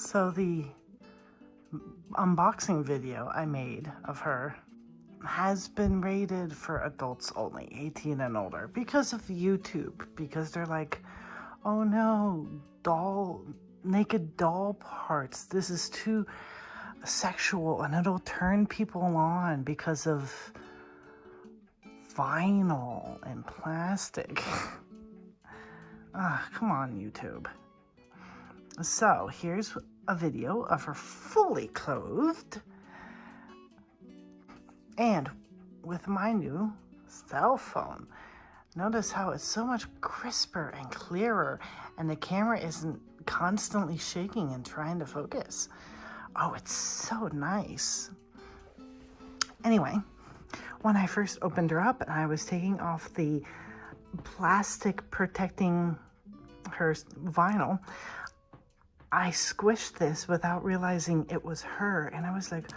So the unboxing video I made of her has been rated for adults only, 18 and older, because of YouTube, because they're like, oh no, naked doll parts, this is too sexual and it'll turn people on because of vinyl and plastic. Come on, YouTube. So here's a video of her fully clothed and with my new cell phone. Notice how it's so much crisper and clearer, and the camera isn't constantly shaking and trying to focus. Oh, it's so nice. Anyway, when I first opened her up and I was taking off the plastic protecting her vinyl, I squished this without realizing it was her, and I was like,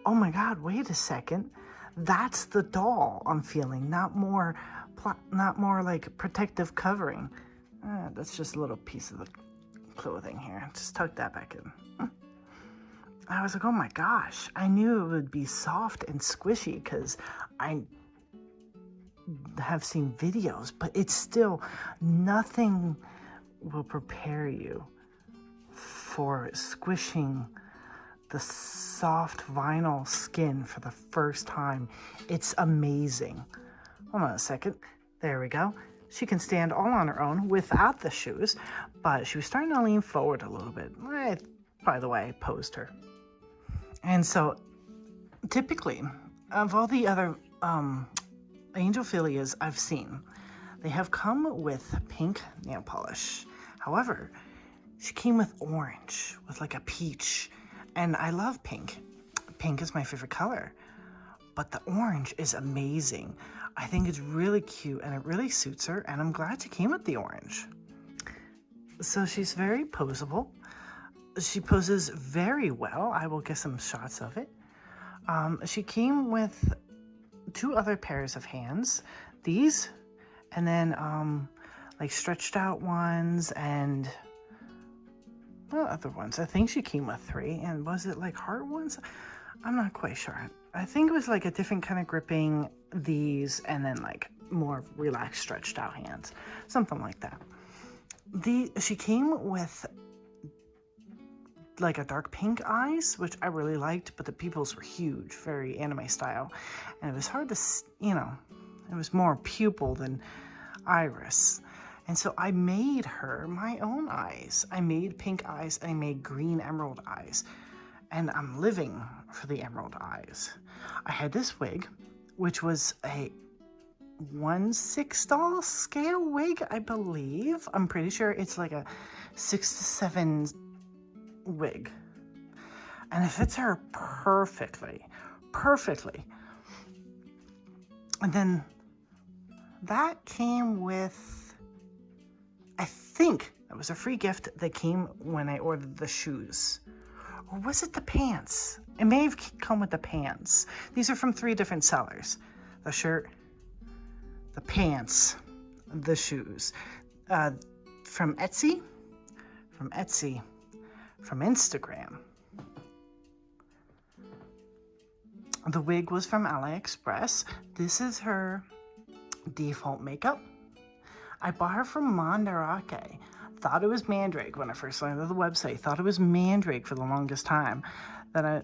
oh my god, wait a second, that's the doll I'm feeling, not more like protective covering. That's just a little piece of the clothing here. Just tuck that back in. I was like, oh my gosh, I knew it would be soft and squishy because I have seen videos, but it's still, nothing will prepare you for squishing the soft vinyl skin for the first time. It's amazing. Hold on a second. There we go. She can stand all on her own without the shoes, but she was starting to lean forward a little bit. By the way, I posed her. And so, typically, of all the other angel Philias I've seen, they have come with pink nail polish. However, she came with orange, with like a peach. And I love pink. Pink is my favorite color. But the orange is amazing. I think it's really cute and it really suits her. And I'm glad she came with the orange. So she's very poseable. She poses very well. I will get some shots of it. She came with 2 other pairs of hands. These, and then like stretched out ones and other ones. I think she came with 3. And was it like heart ones? I'm not quite sure. I think it was like a different kind of gripping, these, and then like more relaxed stretched out hands. Something like that. She came with like a dark pink eyes, which I really liked, but the pupils were huge, very anime style. And it was hard to, it was more pupil than iris. And so I made her my own eyes. I made pink eyes and I made green emerald eyes. And I'm living for the emerald eyes. I had this wig, which was a 1/6 doll scale wig, I believe. I'm pretty sure it's like a 6 to 7 wig. And it fits her perfectly. And then that came with, I think that was a free gift that came when I ordered the shoes. Or was it the pants? It may have come with the pants. These are from 3 different sellers. The shirt, the pants, the shoes. From Etsy, from Instagram. The wig was from AliExpress. This is her default makeup. I bought her from Mandarake. Thought it was Mandrake when I first learned of the website. Thought it was Mandrake for the longest time. Then I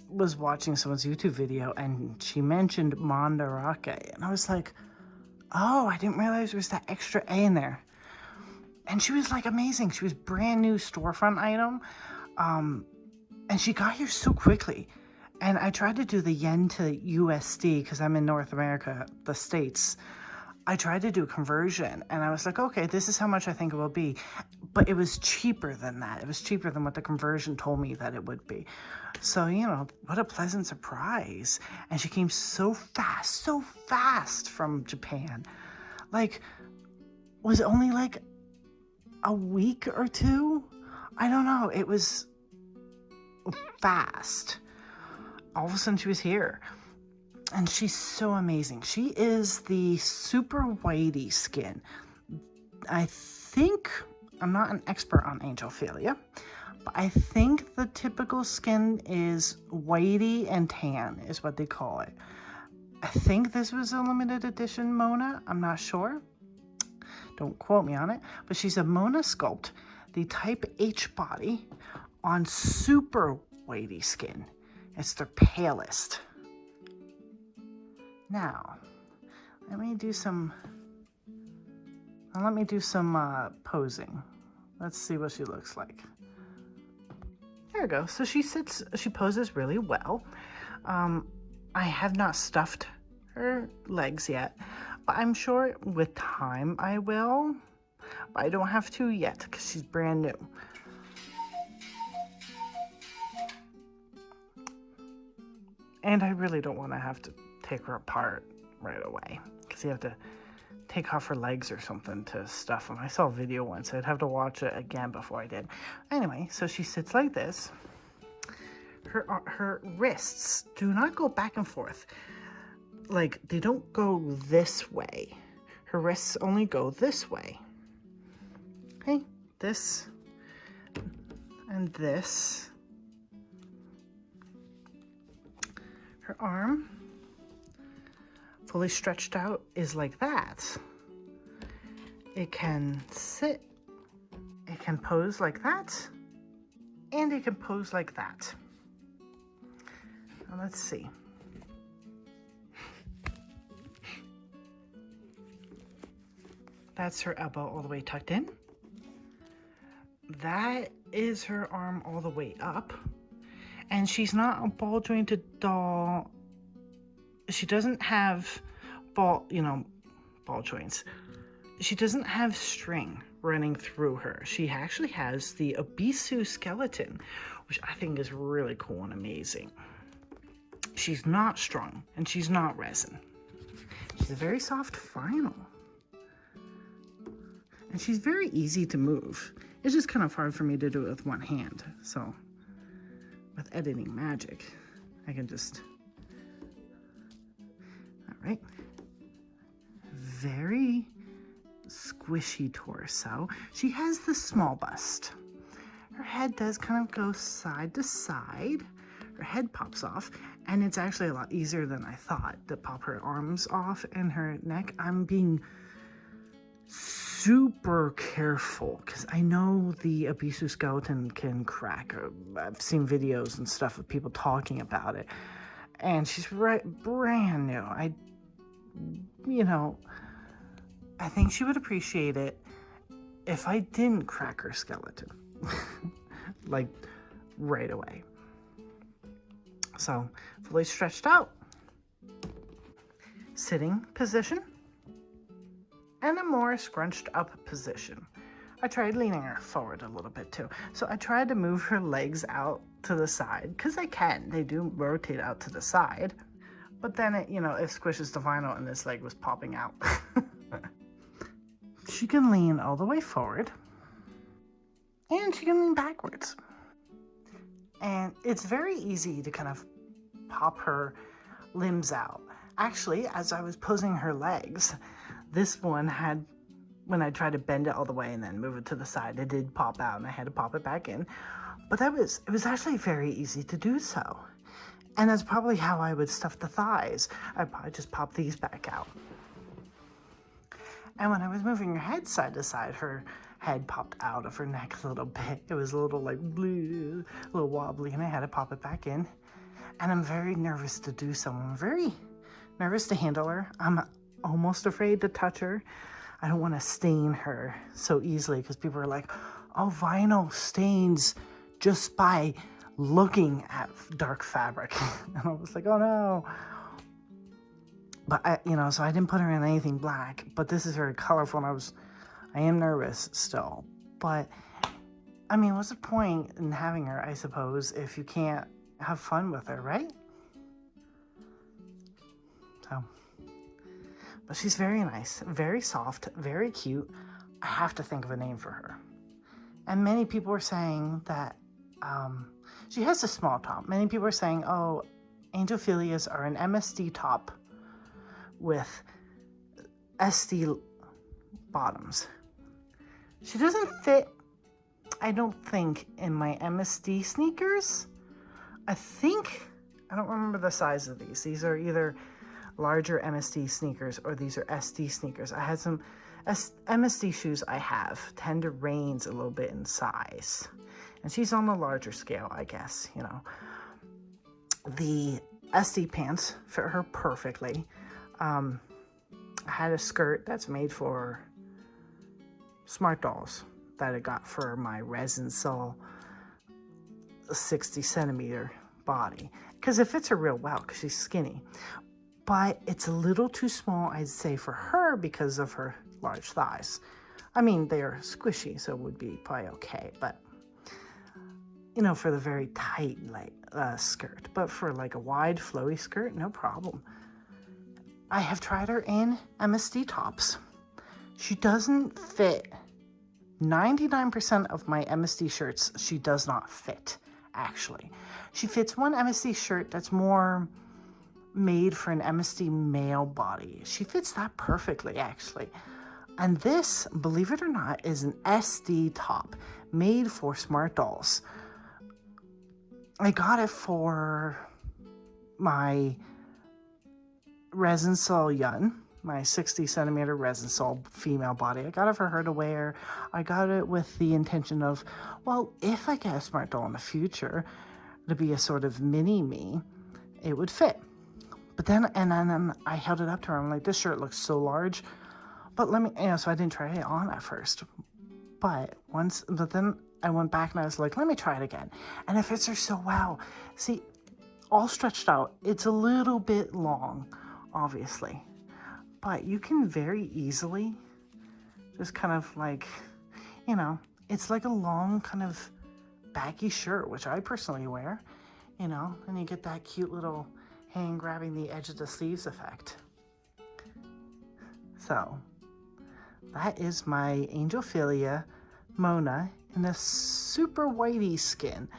was watching someone's YouTube video and she mentioned Mandarake. And I was like, oh, I didn't realize there was that extra A in there. And she was like amazing. She was brand new storefront item. And she got here so quickly. And I tried to do the yen to USD because I'm in North America, the States. I tried to do a conversion and I was like, okay, this is how much I think it will be. But it was cheaper than that. It was cheaper than what the conversion told me that it would be. So, what a pleasant surprise. And she came so fast from Japan. Like, was it only like a week or 2? I don't know. It was fast. All of a sudden she was here. And she's so amazing. She is the super whitey skin. I think I'm not an expert on Angel Philia, but I think the typical skin is whitey and tan is what they call it. I think this was a limited edition Mona. I'm not sure. Don't quote me on it. But she's a Mona sculpt, the type H body on super whitey skin. It's their palest. Now, let me do some posing. Let's see what she looks like. There we go. So she poses really well. I have not stuffed her legs yet, but I'm sure with time I will. But I don't have to yet because she's brand new. And I really don't want to have to take her apart right away because you have to take off her legs or something to stuff them. I saw a video once. I'd have to watch it again before I did. Anyway, so she sits like this. Her wrists do not go back and forth. Like, they don't go this way. Her wrists only go this way. Okay, this and this. Her arm, fully stretched out, is like that. It can sit, it can pose like that, and it can pose like that. Now let's see. That's her elbow all the way tucked in. That is her arm all the way up. And she's not a ball jointed doll. She doesn't have ball joints. She doesn't have string running through her. She actually has the Abisu skeleton, which I think is really cool and amazing. She's not strung and she's not resin. She's a very soft vinyl. And she's very easy to move. It's just kind of hard for me to do it with one hand. So with editing magic, I can just, all right. Very squishy torso. She has the small bust. Her head does kind of go side to side. Her head pops off, and it's actually a lot easier than I thought to pop her arms off and her neck. I'm being super careful because I know the Abisu skeleton can crack. I've seen videos and stuff of people talking about it, and she's brand new. I think she would appreciate it if I didn't crack her skeleton like right away. So fully stretched out, sitting position, and a more scrunched up position. I tried leaning her forward a little bit too. So I tried to move her legs out to the side because they can. They do rotate out to the side. But then it squishes the vinyl and this leg was popping out. She can lean all the way forward. And she can lean backwards. And it's very easy to kind of pop her limbs out. Actually, as I was posing her legs, this one had, when I tried to bend it all the way and then move it to the side, it did pop out and I had to pop it back in. But it was actually very easy to do so. And that's probably how I would stuff the thighs. I'd probably just pop these back out. And when I was moving her head side to side, her head popped out of her neck a little bit. It was a little like, bleh, a little wobbly, and I had to pop it back in. And I'm very nervous to do so. I'm very nervous to handle her. I'm almost afraid to touch her. I don't want to stain her so easily because people are like, oh, vinyl stains just by looking at dark fabric. And I was like, oh no. But so I didn't put her in anything black, but this is very colorful and I am nervous still. But I mean, what's the point in having her, I suppose, if you can't have fun with her, right? So, but she's very nice, very soft, very cute. I have to think of a name for her. And many people are saying that she has a small top. Many people are saying, oh, Angel Philias are an MSD top with SD bottoms. She doesn't fit, I don't think, in my MSD sneakers. I don't remember the size of these. These are either larger MSD sneakers or these are SD sneakers. I had some MSD shoes tend to range a little bit in size. And she's on the larger scale, I guess, you know. The SD pants fit her perfectly. I had a skirt that's made for Smart Dolls that I got for my resin sol 60 centimeter body. Because it fits her real well because she's skinny. But it's a little too small, I'd say, for her because of her large thighs. I mean, they're squishy, so it would be probably okay. But, you know, for the very tight skirt. But for like a wide, flowy skirt, no problem. I have tried her in MSD tops. She doesn't fit. 99% of my MSD shirts, she does not fit, actually. She fits one MSD shirt that's more made for an MSD male body. She fits that perfectly, actually. And this, believe it or not, is an SD top made for Smart Dolls. I got it for my resin sol Yun, my 60 centimeter resin sol female body. I got it for her to wear. I got it with the intention of, well, if I get a Smart Doll in the future to be a sort of mini me, it would fit. But then, and then I held it up to her. I'm like, this shirt looks so large. But let me, you know, so I didn't try it on at first. But then I went back and I was like, let me try it again. And it fits her so well. See, all stretched out. It's a little bit long, obviously. But you can very easily just kind of like, you know, it's like a long kind of baggy shirt, which I personally wear, you know, and you get that cute little hand grabbing the edge of the sleeves effect. So that is my Angel Philia Mona in the super whitey skin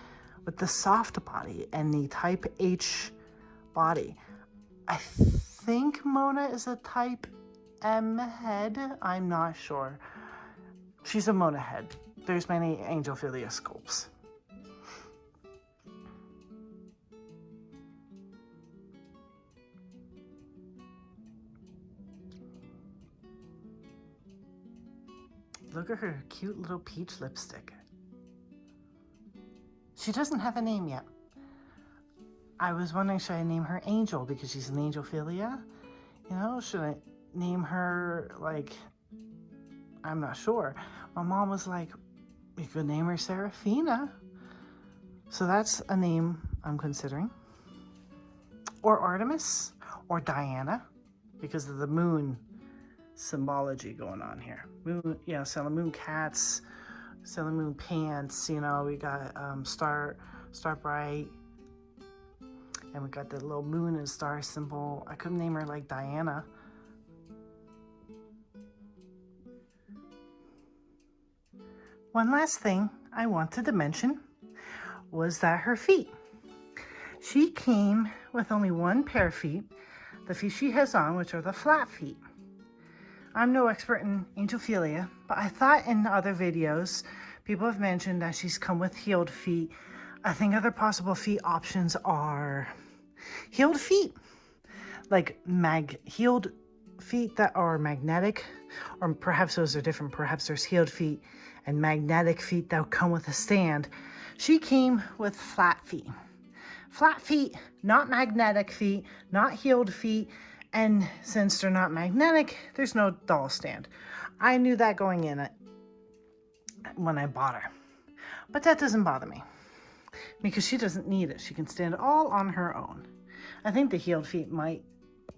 with the soft body and the type H body. I think Mona is a type M head. I'm not sure. She's a Mona head. There's many Angel Philia sculpts. Look at her cute little peach lipstick. She doesn't have a name yet. I was wondering, should I name her Angel because she's an Angel Philia? You know, should I name her, like, I'm not sure. My mom was like, you could name her Serafina. So that's a name I'm considering. Or Artemis, or Diana, because of the moon symbology going on here. Moon, you know, Sailor Moon cats, Sailor Moon pants, you know, we got Star Bright, and we got the little moon and star symbol. I couldn't name her like Diana. One last thing I wanted to mention was that her feet. She came with only one pair of feet. The feet she has on, which are the flat feet. I'm no expert in Angel Philia, but I thought in other videos, people have mentioned that she's come with heeled feet. I think other possible feet options are heeled feet, like heeled feet that are magnetic, or perhaps those are different. Perhaps there's heeled feet and magnetic feet that come with a stand. She came with flat feet. Flat feet, not magnetic feet, not heeled feet. And since they're not magnetic, there's no doll stand. I knew that going in when I bought her. But that doesn't bother me because she doesn't need it. She can stand all on her own. I think the heeled feet might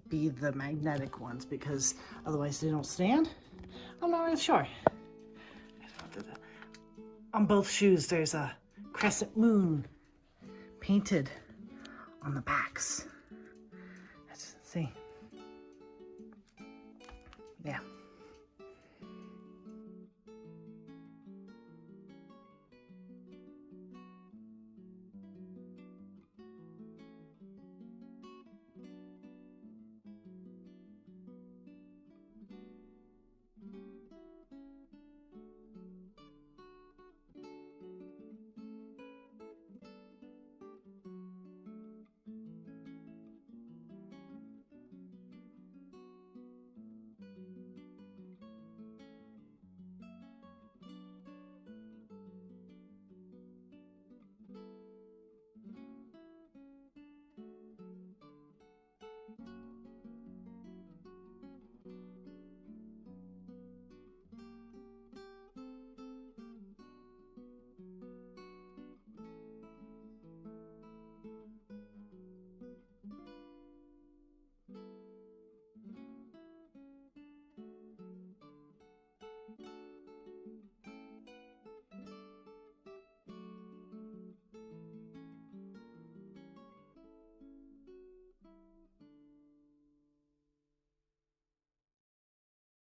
be the magnetic ones because otherwise they don't stand. I'm not really sure. On both shoes, there's a crescent moon painted on the backs. Let's see. Yeah.